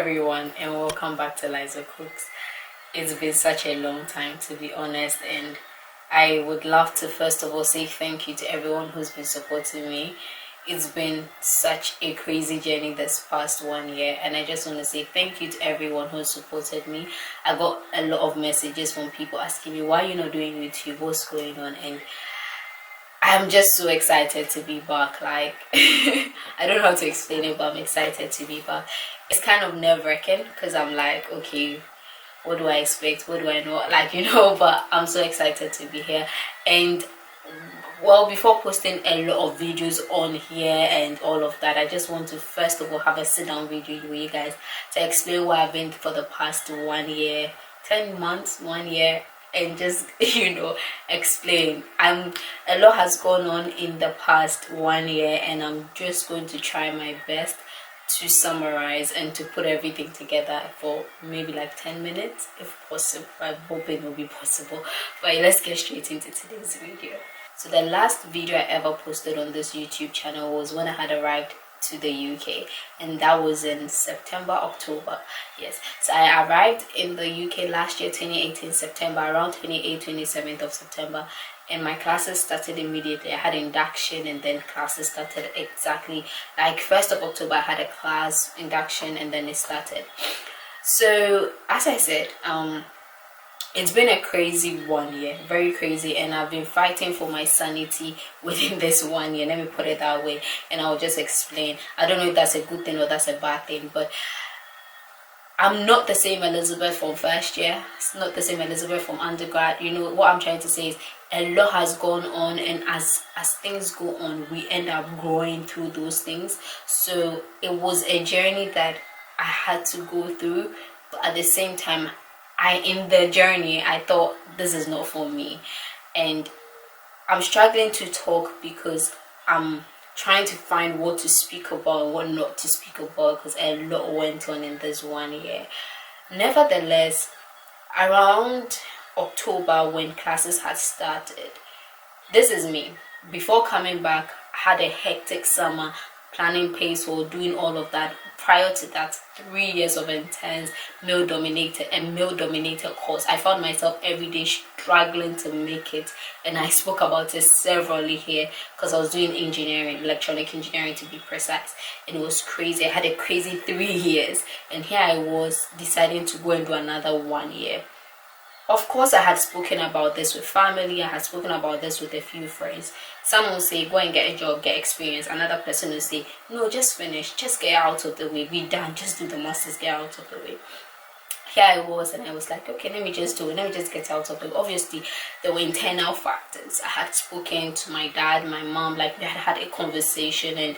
everyone, and welcome back to Lizakuks. It's been such a long time, to be honest, and I would love to first of all say thank you to everyone who's been supporting me. It's been such a crazy journey this past 1 year, and I just want to say thank you to everyone who supported me. I got a lot of messages from people asking me, why you're not doing YouTube, what's going on, and I'm just so excited to be back. Like, I don't know how to explain it, but I'm excited to be back. It's kind of nerve-wracking because I'm like, okay, what do I expect? What do I know? Like, but I'm so excited to be here. And well, before posting a lot of videos on here and all of that, I just want to first of all have a sit-down video with you guys to explain what I've been for the past 1 year, 10 months, 1 year, and just explain. A lot has gone on in the past 1 year, and I'm just going to try my best to summarize and to put everything together for maybe like 10 minutes if possible. I'm hoping it will be possible, but let's get straight into today's video. So the last video I ever posted on this YouTube channel was when I had arrived to the UK, and that was in October. Yes, so I arrived in the UK last year, 2018 September, around 27th of September, and my classes started immediately. I had induction, and then classes started exactly like 1st of October. I had a class induction, and then it started. So as I said, it's been a crazy 1 year, very crazy, and I've been fighting for my sanity within this 1 year. Let me put it that way, and I'll just explain. I don't know if that's a good thing or that's a bad thing, but I'm not the same Elizabeth from first year. It's not the same Elizabeth from undergrad. What I'm trying to say is a lot has gone on, and as things go on, we end up growing through those things. So it was a journey that I had to go through, but at the same time, in the journey, I thought this is not for me, and I'm struggling to talk because I'm trying to find what to speak about and what not to speak about, because a lot went on in this 1 year. Nevertheless, around October when classes had started, this is me. Before coming back, I had a hectic summer, planning pace or doing all of that. Prior to that, 3 years of intense male-dominated course. I found myself every day struggling to make it, and I spoke about it severally here because I was doing engineering, electronic engineering to be precise, and it was crazy. I had a crazy 3 years, and here I was deciding to go and do another 1 year. Of course, I had spoken about this with family. I had spoken about this with a few friends. Some will say, go and get a job, get experience. Another person will say, no, just finish, just get out of the way, be done, just do the masters, get out of the way. Here I was, and I was like, okay, let me just do it, let me just get out of it. Obviously, there were internal factors. I had spoken to my dad, my mom, like we had a conversation, and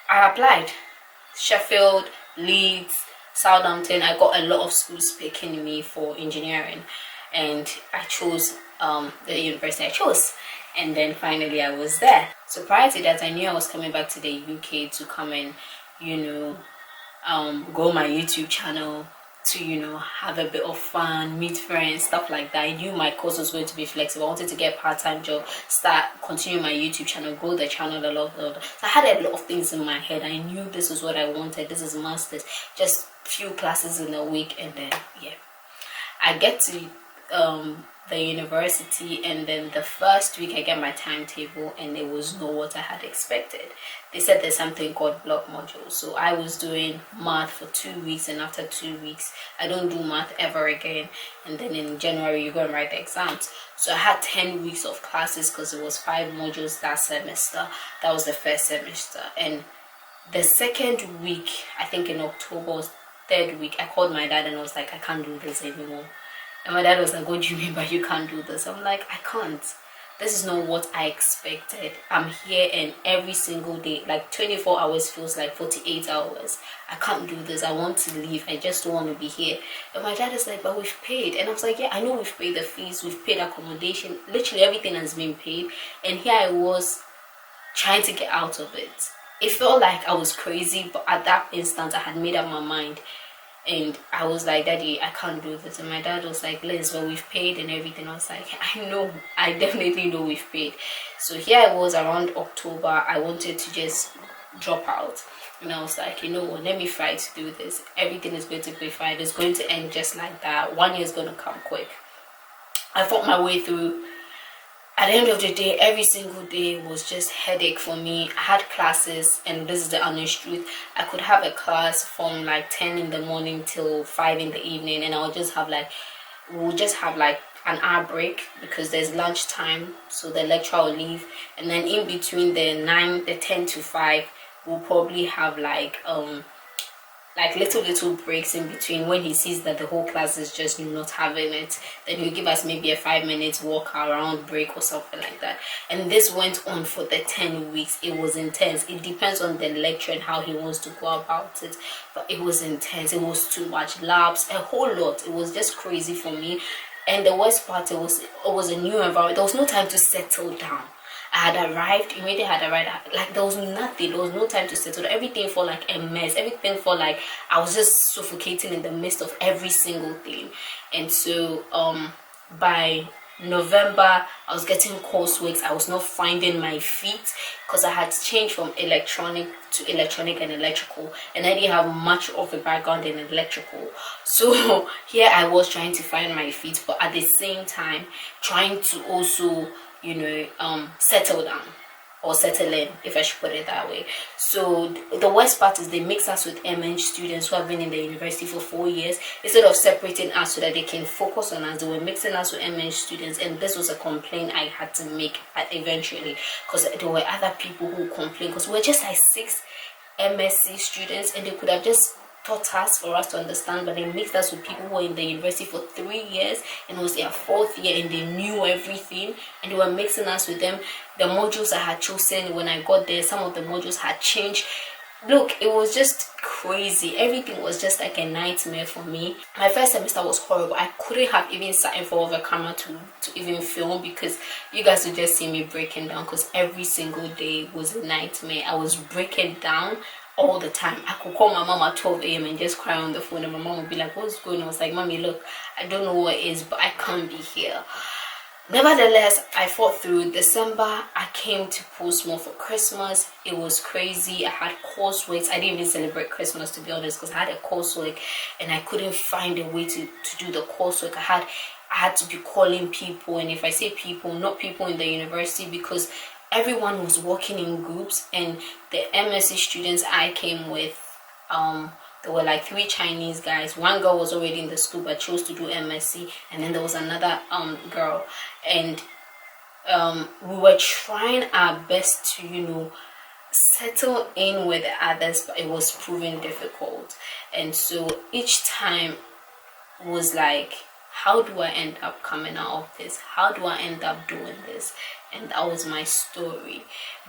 I applied. Sheffield, Leeds, Southampton. I got a lot of schools picking me for engineering, and I chose the university I chose, and then finally I was there. So prior to that, I knew I was coming back to the UK to come and grow my YouTube channel, to have a bit of fun, meet friends, stuff like that. I knew my course was going to be flexible. I wanted to get a part-time job, continue my YouTube channel, grow the channel a lot. So I had a lot of things in my head. I knew this was what I wanted. This is masters, just few classes in a week, and then I get to the university, and then the first week I get my timetable, and it was not what I had expected. They said there's something called block modules. So I was doing math for 2 weeks, and after 2 weeks I don't do math ever again, and then in January you go and write the exams. So I had 10 weeks of classes because it was 5 modules that semester. That was the first semester, and the second week, I think in October, was third week, I called my dad and I was like, I can't do this anymore. And my dad was like, what do you mean by you can't do this? I'm like, I can't. This is not what I expected. I'm here, and every single day, like 24 hours feels like 48 hours. I can't do this. I want to leave. I just don't want to be here. And my dad is like, but we've paid. And I was like, yeah, I know we've paid the fees. We've paid accommodation. Literally everything has been paid. And here I was trying to get out of it. It felt like I was crazy, but at that instant I had made up my mind, and I was like, Daddy, I can't do this. And my dad was like, Liz, well, we've paid and everything. I was like, I know, I definitely know we've paid. So here I was around October. I wanted to just drop out. And I was like, you know what, let me fight to do this. Everything is going to be fine. It's going to end just like that. 1 year is going to come quick. I fought my way through. At the end of the day, every single day was just headache for me. I had classes, and this is the honest truth. I could have a class from like 10 in the morning till 5 in the evening, and we'll just have like an hour break because there's lunch time, so the lecturer will leave, and then in between the 10 to 5, we'll probably have like little breaks in between. When he sees that the whole class is just not having it, then he'll give us maybe a 5 minutes walk around break or something like that. And this went on for the 10 weeks. It was intense. It depends on the lecturer and how he wants to go about it, but it was intense. It was too much labs, a whole lot. It was just crazy for me. And the worst part, it was a new environment. There was no time to settle down. I had arrived, immediately had arrived, like there was nothing, there was no time to settle. Everything felt like a mess, everything felt like I was just suffocating in the midst of every single thing. And so by November, I was getting coursework. I was not finding my feet because I had changed from electronic to electronic and electrical, and I didn't have much of a background in electrical. So here I was trying to find my feet, but at the same time trying to also settle down or settle in, if I should put it that way. So the worst part is they mix us with MN students who have been in the university for 4 years. Instead of separating us so that they can focus on us, they were mixing us with MN students, and this was a complaint I had to make eventually, because there were other people who complained, because we're just like 6 MSc students, and they could have just taught us for us to understand, but they mixed us with people who were in the university for 3 years, and it was their 4th year, and they knew everything, and they were mixing us with them. The modules I had chosen when I got there, some of the modules had changed. Look, it was just crazy. Everything was just like a nightmare for me. My first semester was horrible. I couldn't have even sat in front of a camera to even film, because you guys would just see me breaking down, because every single day was a nightmare. I was breaking down all the time. I could call my mom at 12 a.m. and just cry on the phone, and my mom would be like, what's going on? I was like, Mommy, look, I don't know what it is, but I can't be here. Nevertheless, I fought through. December, I came to Postmore for Christmas. It was crazy. I had coursework. I didn't even celebrate Christmas, to be honest, because I had a coursework and I couldn't find a way to do the coursework. I had to be calling people, and if I say people, not people in the university, because everyone was working in groups, and the MSc students I came with, there were like 3 Chinese guys. One girl was already in the school but chose to do MSc, and then there was another girl, and we were trying our best to settle in with the others, but it was proving difficult. And so each time was like, how do I end up coming out of this? How do I end up doing this? And that was my story.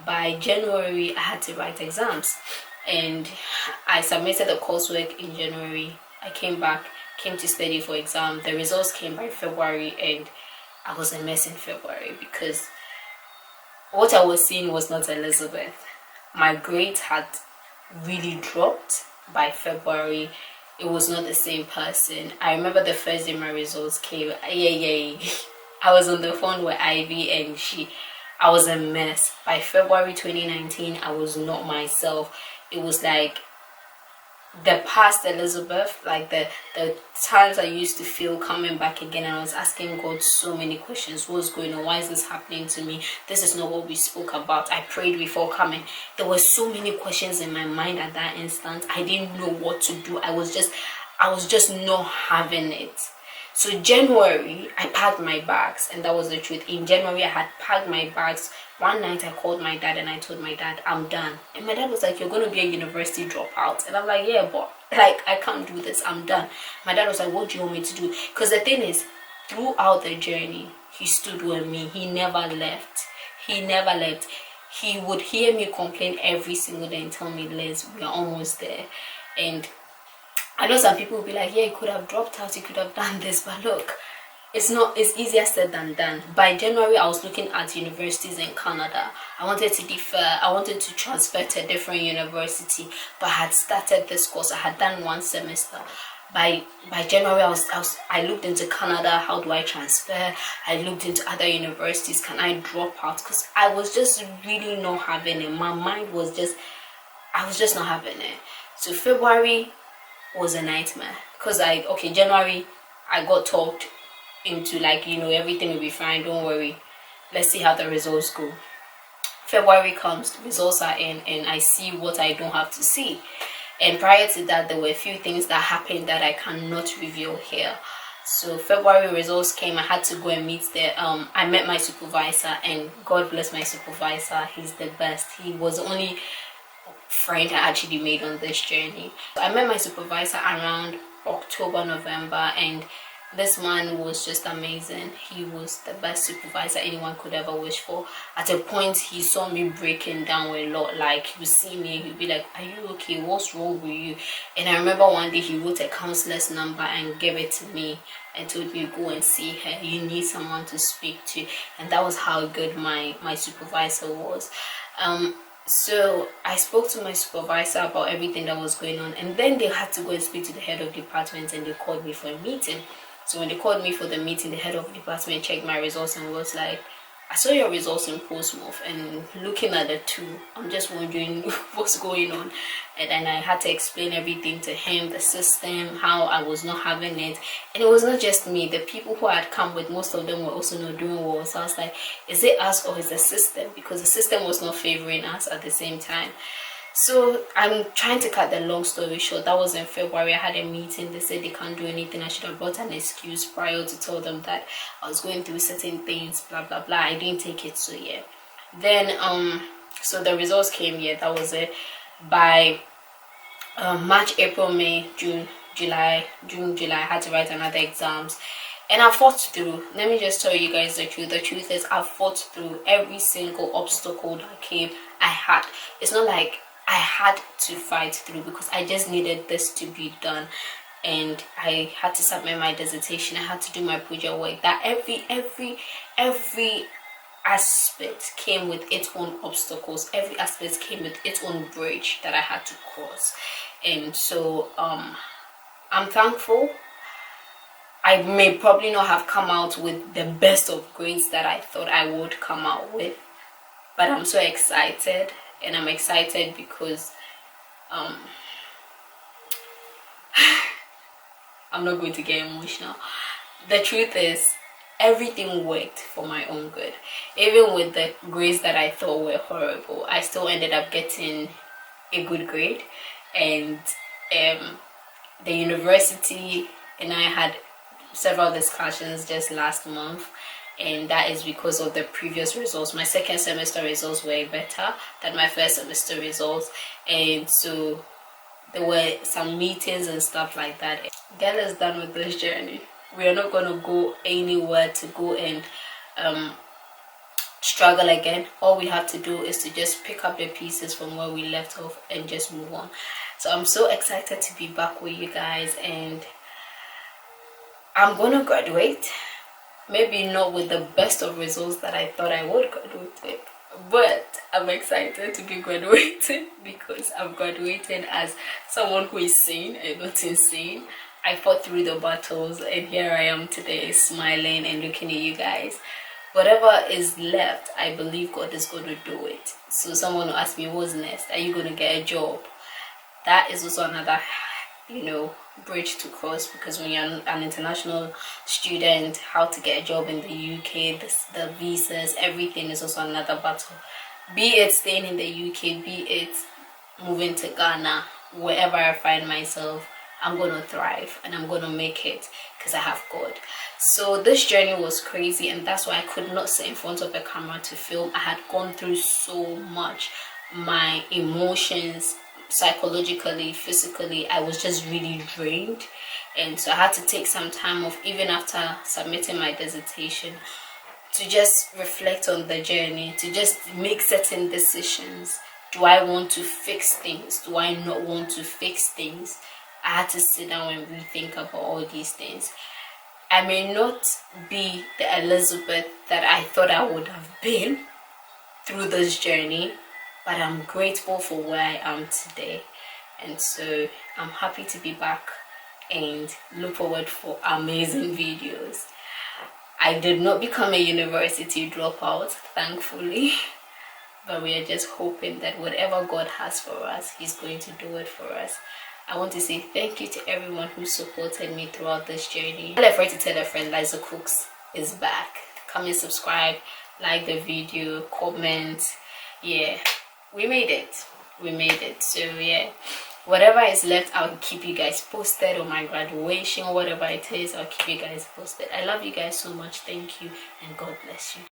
By January, I had to write exams, and I submitted the coursework in January. I came to study for exam. The results came by February, and I was a mess in February, because what I was seeing was not Elizabeth. My grades had really dropped by February. It was not the same person. I remember the first day my results came. I was on the phone with Ivy, and I was a mess. By February 2019, I was not myself. It was like the past Elizabeth, like the times I used to feel coming back again, and I was asking God so many questions. What's going on? Why is this happening to me? This is not what we spoke about. I prayed before coming. There were so many questions in my mind at that instant. I didn't know what to do. I was just not having it. So January, I packed my bags, and that was the truth. In January, I had packed my bags. One night, I called my dad, and I told my dad, I'm done. And my dad was like, you're going to be a university dropout. And I'm like, yeah, but I can't do this. I'm done. My dad was like, what do you want me to do? Because the thing is, throughout the journey, he stood with me. He never left. He would hear me complain every single day and tell me, Liz, we are almost there. And I know some people will be like, yeah, you could have dropped out, you could have done this, but look, it's easier said than done. By January, I was looking at universities in Canada. I wanted to defer. I wanted to transfer to a different university, but I had started this course. I had done 1 semester. By January, I looked into Canada. How do I transfer? I looked into other universities. Can I drop out? Because I was just really not having it. My mind was just I was just not having it. So February was a nightmare because January I got talked into like, everything will be fine, don't worry, let's see how the results go. February comes, the results are in, and I see what I don't have to see. And prior to that, there were a few things that happened that I cannot reveal here. So February results came, I had to go and meet I met my supervisor, and God bless my supervisor, he's the best. He was the only friend I actually made on this journey. So I met my supervisor around October, November, and this man was just amazing. He was the best supervisor anyone could ever wish for. At a point, he saw me breaking down a lot. Like, he would see me and he'd be like, are you okay? What's wrong with you? And I remember one day he wrote a counselor's number and gave it to me and told me, go and see her. You need someone to speak to. And that was how good my supervisor was. So I spoke to my supervisor about everything that was going on, and then they had to go and speak to the head of department, and they called me for a meeting. So when they called me for the meeting, the head of the department checked my results and was like, I saw your results in Portsmouth, and looking at the two, I'm just wondering what's going on. And then I had to explain everything to him, the system, how I was not having it. And it was not just me, the people who had come with, most of them were also not doing well. So I was like, is it us or is the system? Because the system was not favoring us at the same time. So I'm trying to cut the long story short. That was in February. I had a meeting. They said they can't do anything. I should have brought an excuse prior to tell them that I was going through certain things, blah blah blah. I didn't take it, so yeah. Then so the results came. Yeah, that was it. By March, April, May, June, July, I had to write another exams. And I fought through. Let me just tell you guys the truth. The truth is I fought through every single obstacle that came. I had. It's not like I had to fight through, because I just needed this to be done. And I had to submit my dissertation. I had to do my project work. That every aspect came with its own obstacles. Every aspect came with its own bridge that I had to cross. And so I'm thankful. I may probably not have come out with the best of grades that I thought I would come out with, but I'm so excited. And I'm excited because I'm not going to get emotional. The truth is, everything worked for my own good. Even with the grades that I thought were horrible, I still ended up getting a good grade. And the university and I had several discussions just last month, and that is because of the previous results. My second semester results were better than my first semester results, and so there were some meetings and stuff like that. Girl is done with this journey. We are not going to go anywhere to go and struggle again. All we have to do is to just pick up the pieces from where we left off and just move on. So I'm so excited to be back with you guys, and I'm gonna graduate. Maybe not with the best of results that I thought I would graduate with, but I'm excited to be graduating because I'm graduating as someone who is sane and not insane. I fought through the battles, and here I am today, smiling and looking at you guys. Whatever is left, I believe God is going to do it. So someone will ask me, what's next? Are you going to get a job? That is also another, bridge to cross, because when you're an international student, how to get a job in the UK, the visas, everything is also another battle. Be it staying in the UK, be it moving to Ghana, wherever I find myself, I'm going to thrive and I'm going to make it because I have God. So this journey was crazy, and that's why I could not sit in front of a camera to film. I had gone through so much. My emotions, psychologically, physically, I was just really drained, and so I had to take some time off even after submitting my dissertation to just reflect on the journey, to just make certain decisions. Do I want to fix things? Do I not want to fix things? I had to sit down and rethink about all these things. I may not be the Elizabeth that I thought I would have been through this journey, but I'm grateful for where I am today. And so I'm happy to be back and look forward for amazing videos. I did not become a university dropout, thankfully. but we are just hoping that whatever God has for us, He's going to do it for us. I want to say thank you to everyone who supported me throughout this journey. Don't afraid to tell a friend Lizakuks is back. Come and subscribe, like the video, comment. Yeah, we made it. We made it. So yeah, whatever is left, I'll keep you guys posted on my graduation, whatever it is, I'll keep you guys posted. I love you guys so much. Thank you, and God bless you.